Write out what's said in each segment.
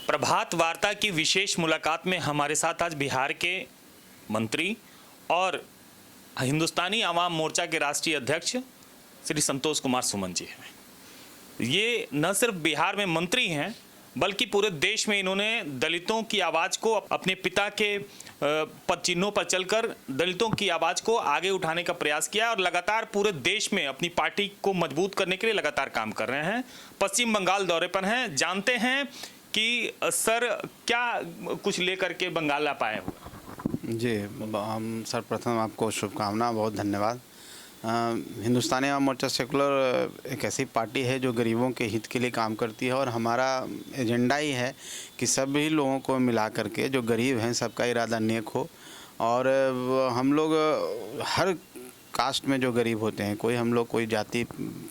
प्रभात वार्ता की विशेष मुलाकात में हमारे साथ आज बिहार के मंत्री और हिंदुस्तानी आवाम मोर्चा के राष्ट्रीय अध्यक्ष श्री संतोष कुमार सुमन जी हैं। ये न सिर्फ बिहार में मंत्री हैं बल्कि पूरे देश में इन्होंने दलितों की आवाज़ को अपने पिता के पद चिन्हों पर चलकर दलितों की आवाज़ को आगे उठाने का प्रयास किया और लगातार पूरे देश में अपनी पार्टी को मजबूत करने के लिए लगातार काम कर रहे हैं। पश्चिम बंगाल दौरे पर हैं, जानते हैं कि सर क्या कुछ लेकर के बंगाल आप आए हुए। जी, हम सर्वप्रथम आपको शुभकामना, बहुत धन्यवाद। हिंदुस्तानी आवाम मोर्चा सेकुलर एक ऐसी पार्टी है जो गरीबों के हित के लिए काम करती है और हमारा एजेंडा ही है कि सभी लोगों को मिला करके जो गरीब हैं सबका इरादा नेक हो। और हम लोग हर कास्ट में जो गरीब होते हैं, हम लोग कोई जाति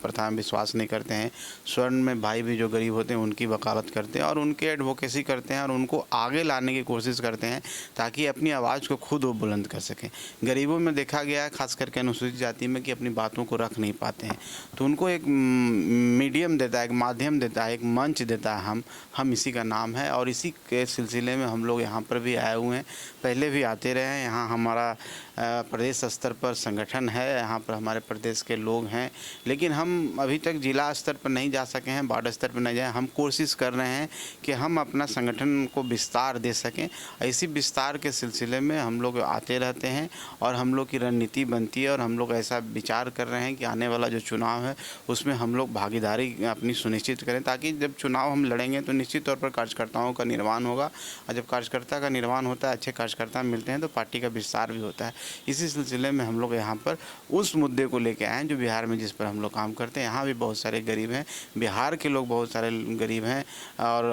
प्रथा में विश्वास नहीं करते हैं। स्वर्ण में भाई भी जो गरीब होते हैं उनकी वकालत करते हैं और उनके एडवोकेसी करते हैं और उनको आगे लाने की कोशिश करते हैं ताकि अपनी आवाज़ को खुद वो बुलंद कर सकें। गरीबों में देखा गया है, खास करके अनुसूचित जाति में, कि अपनी बातों को रख नहीं पाते हैं, तो उनको एक मीडियम देता है, एक माध्यम देता है, एक मंच देता है। हम इसी का नाम है और इसी के सिलसिले में हम लोग यहाँ पर भी आए हुए हैं, पहले भी आते रहे हैं। यहाँ हमारा प्रदेश स्तर पर संगठन है, यहाँ पर हमारे प्रदेश के लोग हैं, लेकिन हम अभी तक जिला स्तर पर नहीं जा सके हैं, वार्ड स्तर पर नहीं जाए। हम कोशिश कर रहे हैं कि हम अपना संगठन को विस्तार दे सकें। इसी विस्तार के सिलसिले में हम लोग आते रहते हैं और हम लोग की रणनीति बनती है और हम लोग ऐसा विचार कर रहे हैं कि आने वाला जो चुनाव है उसमें हम लोग भागीदारी अपनी सुनिश्चित करें, ताकि जब चुनाव हम लड़ेंगे तो निश्चित तौर पर कार्यकर्ताओं का निर्माण होगा और जब कार्यकर्ता का निर्माण होता है, अच्छे कार्यकर्ता मिलते हैं, तो पार्टी का विस्तार भी होता है। इसी सिलसिले में हम लोग यहाँ पर उस मुद्दे को लेके आए हैं जो बिहार में, जिस पर हम लोग काम करते हैं। यहाँ भी बहुत सारे गरीब हैं, बिहार के लोग बहुत सारे गरीब हैं और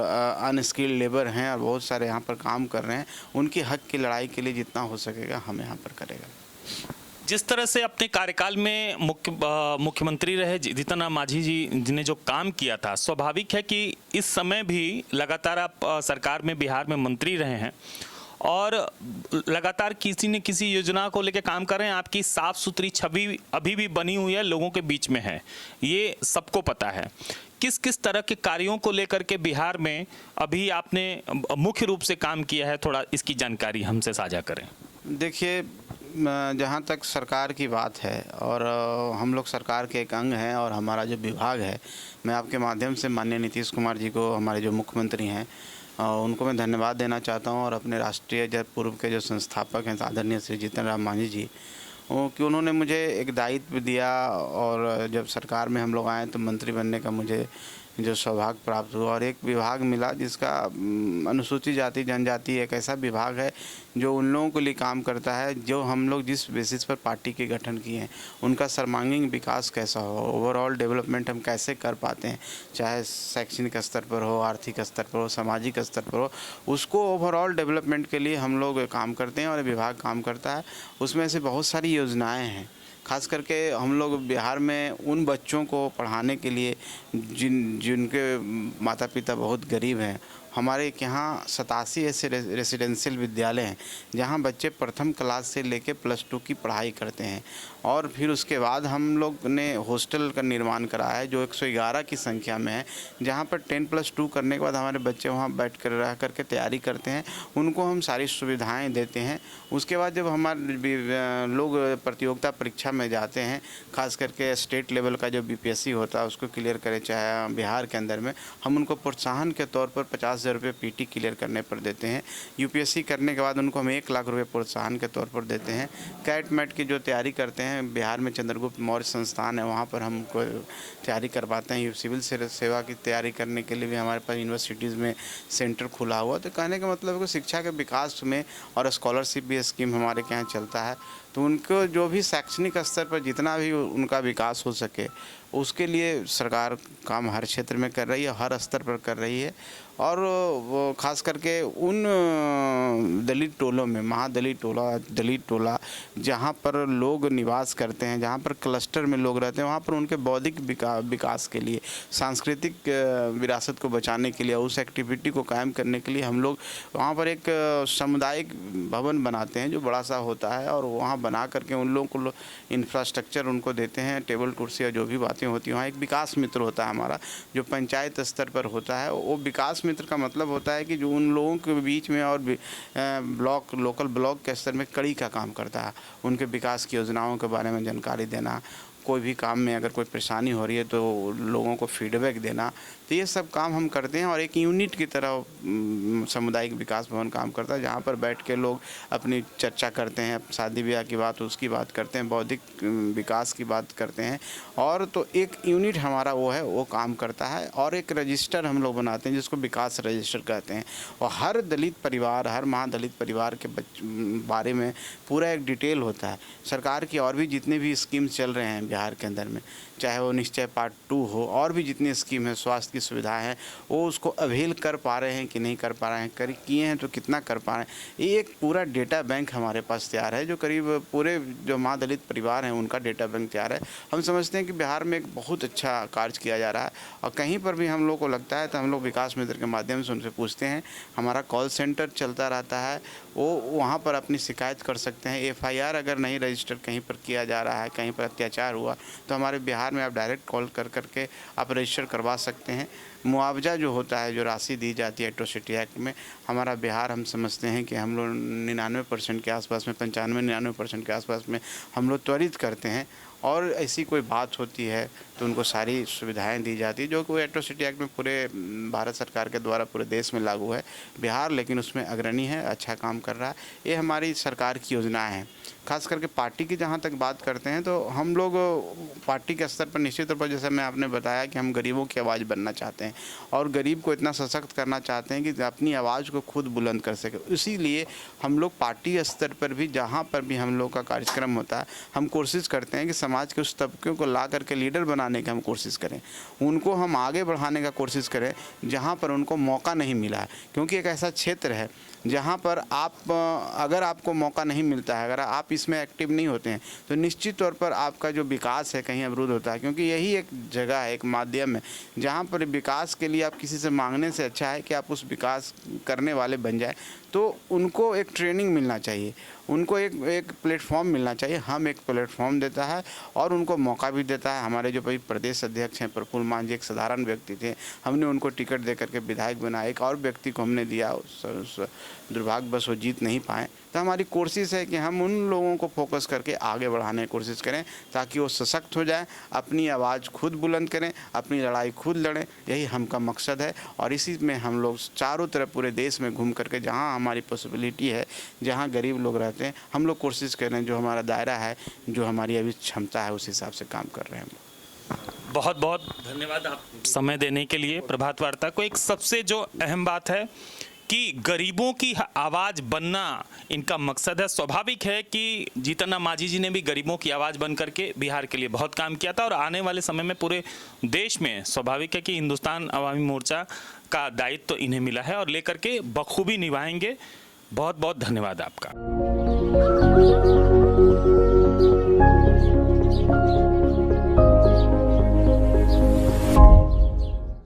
अनस्किल्ड लेबर हैं और बहुत सारे यहाँ पर काम कर रहे हैं। उनकी हक की लड़ाई के लिए जितना हो सकेगा हम यहाँ पर करेगा। जिस तरह से अपने कार्यकाल में मुख्यमंत्री रहे जीतन राम मांझी जी ने जो काम किया था, स्वाभाविक है कि इस समय भी लगातार आप सरकार में बिहार में मंत्री रहे हैं और लगातार किसी न किसी योजना को लेकर काम कर रहे हैं। आपकी साफ सुथरी छवि अभी भी बनी हुई है, लोगों के बीच में है, ये सबको पता है। किस किस तरह के कार्यों को लेकर के बिहार में अभी आपने मुख्य रूप से काम किया है, थोड़ा इसकी जानकारी हमसे साझा करें। देखिए, जहाँ तक सरकार की बात है और हम लोग सरकार के एक अंग हैं और हमारा जो विभाग है, मैं आपके माध्यम से माननीय नीतीश कुमार जी को, हमारे जो मुख्यमंत्री हैं, उनको मैं धन्यवाद देना चाहता हूं और अपने राष्ट्रीय पूर्व के जो संस्थापक हैं आदरणीय श्री जीतन राम मांझी जी, कि उन्होंने मुझे एक दायित्व दिया और जब सरकार में हम लोग आए तो मंत्री बनने का मुझे जो सौभाग्य प्राप्त हुआ और एक विभाग मिला जिसका अनुसूचित जाति जनजाति एक ऐसा विभाग है जो उन लोगों के लिए काम करता है जो हम लोग जिस बेसिस पर पार्टी के गठन किए हैं, उनका सर्वांगीण विकास कैसा हो, ओवरऑल डेवलपमेंट हम कैसे कर पाते हैं, चाहे शैक्षणिक स्तर पर हो, आर्थिक स्तर पर हो, सामाजिक स्तर पर हो, उसको ओवरऑल डेवलपमेंट के लिए हम लोग काम करते हैं और विभाग काम करता है। उसमें से बहुत सारी योजनाएँ हैं, खास करके हम लोग बिहार में उन बच्चों को पढ़ाने के लिए जिनके माता पिता बहुत गरीब हैं। हमारे यहाँ 87 ऐसे रेसिडेंशियल विद्यालय हैं जहाँ बच्चे प्रथम क्लास से लेकर +2 की पढ़ाई करते हैं और फिर उसके बाद हम लोग ने हॉस्टल का निर्माण कराया है जो 111 की संख्या में है, जहाँ पर 10+2 करने के बाद हमारे बच्चे वहाँ बैठ कर रह करके तैयारी करते हैं, उनको हम सारी सुविधाएं देते हैं। उसके बाद जब हमारे लोग प्रतियोगिता परीक्षा में जाते हैं, खास करके स्टेट लेवल का जो BPSC होता है उसको क्लियर करें, चाहे बिहार के अंदर में, हम उनको प्रोत्साहन के तौर पर 50,000 रुपये PT क्लियर करने पर देते हैं। UPSC करने के बाद उनको हम 1 लाख रुपये प्रोत्साहन के तौर पर देते हैं। कैट मैट की जो तैयारी करते हैं, बिहार में चंद्रगुप्त मौर्य संस्थान है, वहाँ पर हम उनको तैयारी करवाते हैं। सिविल सेवा की तैयारी करने के लिए भी हमारे पास यूनिवर्सिटीज़ में सेंटर खुला हुआ। तो कहने का मतलब है कि शिक्षा के विकास में और स्कॉलरशिप भी स्कीम हमारे के यहाँ चलता है, तो उनको जो भी शैक्षणिक स्तर पर जितना भी उनका विकास हो सके उसके लिए सरकार काम हर क्षेत्र में कर रही है, हर स्तर पर कर रही है। और वो खास करके उन दलित टोलों में, महादलित टोला जहाँ पर लोग निवास करते हैं, जहाँ पर क्लस्टर में लोग रहते हैं, वहाँ पर उनके बौद्धिक विकास के लिए, सांस्कृतिक विरासत को बचाने के लिए, उस एक्टिविटी को कायम करने के लिए हम लोग वहाँ पर एक सामुदायिक भवन बनाते हैं जो बड़ा सा होता है और वहाँ बना करके उन लोगों को इंफ्रास्ट्रक्चर उनको देते हैं, टेबल कुर्सी और जो भी बातें बातें होती हैं। वहाँ एक विकास मित्र होता है हमारा, जो पंचायत स्तर पर होता है। वो विकास मित्र का मतलब होता है कि जो उन लोगों के बीच में और ब्लॉक लोकल ब्लॉक के स्तर में कड़ी का काम करता है, उनके विकास की योजनाओं के बारे में जानकारी देना, कोई भी काम में अगर कोई परेशानी हो रही है तो लोगों को फीडबैक देना। तो ये सब काम हम करते हैं और एक यूनिट की तरह सामुदायिक विकास भवन काम करता है, जहाँ पर बैठ के लोग अपनी चर्चा करते हैं, शादी ब्याह की बात उसकी बात करते हैं, बौद्धिक विकास की बात करते हैं। और तो एक यूनिट हमारा वो है, वो काम करता है। और एक रजिस्टर हम लोग बनाते हैं जिसको विकास रजिस्टर कहते हैं। और हर दलित परिवार, हर महादलित परिवार के बारे में पूरा एक डिटेल होता है। सरकार की और भी जितने भी स्कीम चल रहे हैं बिहार के अंदर में, चाहे वो निश्चय पार्ट 2 हो, और भी जितनी स्कीम है, स्वास्थ्य की सुविधाएं हैं, वो उसको अवेल कर पा रहे हैं कि नहीं कर पा रहे हैं, किए हैं तो कितना कर पा रहे हैं। ये एक पूरा डेटा बैंक हमारे पास तैयार है, जो करीब पूरे जो महादलित परिवार हैं उनका डेटा बैंक तैयार है। हम समझते हैं कि बिहार में एक बहुत अच्छा कार्य किया जा रहा है। और कहीं पर भी हम लोग को लगता है तो हम लोग विकास मित्र के माध्यम से उनसे पूछते हैं। हमारा कॉल सेंटर चलता रहता है, वो वहाँ पर अपनी शिकायत कर सकते हैं। FIR अगर नहीं रजिस्टर कहीं पर किया जा रहा है, कहीं पर अत्याचार हुआ, तो हमारे बिहार में आप डायरेक्ट कॉल करके आप रजिस्टर करवा सकते हैं। मुआवजा जो होता है, जो राशि दी जाती है एट्रोसिटी एक्ट में, हमारा बिहार हम समझते हैं कि हम लोग 99% के आसपास में, 95-99% के आसपास में हम लोग त्वरित करते हैं। और ऐसी कोई बात होती है तो उनको सारी सुविधाएं दी जाती है, जो कोई एट्रोसिटी एक्ट में पूरे भारत सरकार के द्वारा पूरे देश में लागू है। बिहार लेकिन उसमें अग्रणी है, अच्छा काम कर रहा है। ये हमारी सरकार की योजनाएं हैं। खास करके पार्टी की जहाँ तक बात करते हैं तो हम लोग पार्टी के स्तर पर निश्चित तौर पर, जैसे मैं आपने बताया कि हम गरीबों की आवाज़ बनना चाहते हैं और गरीब को इतना सशक्त करना चाहते हैं कि अपनी आवाज़ को खुद बुलंद कर सके। इसीलिए हम लोग पार्टी स्तर पर भी, जहाँ पर भी हम लोग का कार्यक्रम होता है, हम कोशिश करते हैं कि समाज के उस तबके को ला करके लीडर बनाने की हम कोशिश करें, उनको हम आगे बढ़ाने का कोशिश करें जहाँ पर उनको मौका नहीं मिला है। क्योंकि एक ऐसा क्षेत्र है जहाँ पर अगर आपको मौका नहीं मिलता है, अगर आप इसमें एक्टिव नहीं होते हैं, तो निश्चित तौर पर आपका जो विकास है कहीं अवरुद्ध होता है। क्योंकि यही एक जगह है, एक माध्यम है, जहाँ पर विकास के लिए आप किसी से मांगने से अच्छा है कि आप उस विकास करने वाले बन जाए। तो उनको एक ट्रेनिंग मिलना चाहिए, उनको एक प्लेटफॉर्म मिलना चाहिए। हम एक प्लेटफॉर्म देता है और उनको मौका भी देता है। हमारे जो प्रदेश अध्यक्ष हैं प्रफुल्ल मान जी, एक साधारण व्यक्ति थे, हमने उनको टिकट दे करके विधायक बनाया। एक और व्यक्ति को हमने दिया, दुर्भाग्यवश वो जीत नहीं पाए। तो हमारी कोशिश है कि हम उन लोगों को फोकस करके आगे बढ़ाने की कोशिश करें ताकि वो सशक्त हो जाए, अपनी आवाज़ खुद बुलंद करें, अपनी लड़ाई खुद लड़ें। यही हमका मकसद है। और इसी में हम लोग चारों तरफ पूरे देश में घूम करके, जहाँ हमारी पॉसिबिलिटी है, जहाँ गरीब लोग रहते हैं, हम लोग कोशिश कर रहे हैं, जो हमारा दायरा है, जो हमारी अभी क्षमता है, उस हिसाब से काम कर रहे हैं हम। बहुत बहुत धन्यवाद आप समय देने के लिए प्रभात वार्ता को। एक सबसे जो अहम बात है कि गरीबों की आवाज़ बनना इनका मकसद है। स्वाभाविक है कि जीतन राम मांझी जी ने भी गरीबों की आवाज़ बन करके बिहार के लिए बहुत काम किया था और आने वाले समय में पूरे देश में स्वाभाविक है कि हिंदुस्तान अवामी मोर्चा का दायित्व तो इन्हें मिला है और लेकर के बखूबी निभाएंगे। बहुत बहुत धन्यवाद आपका।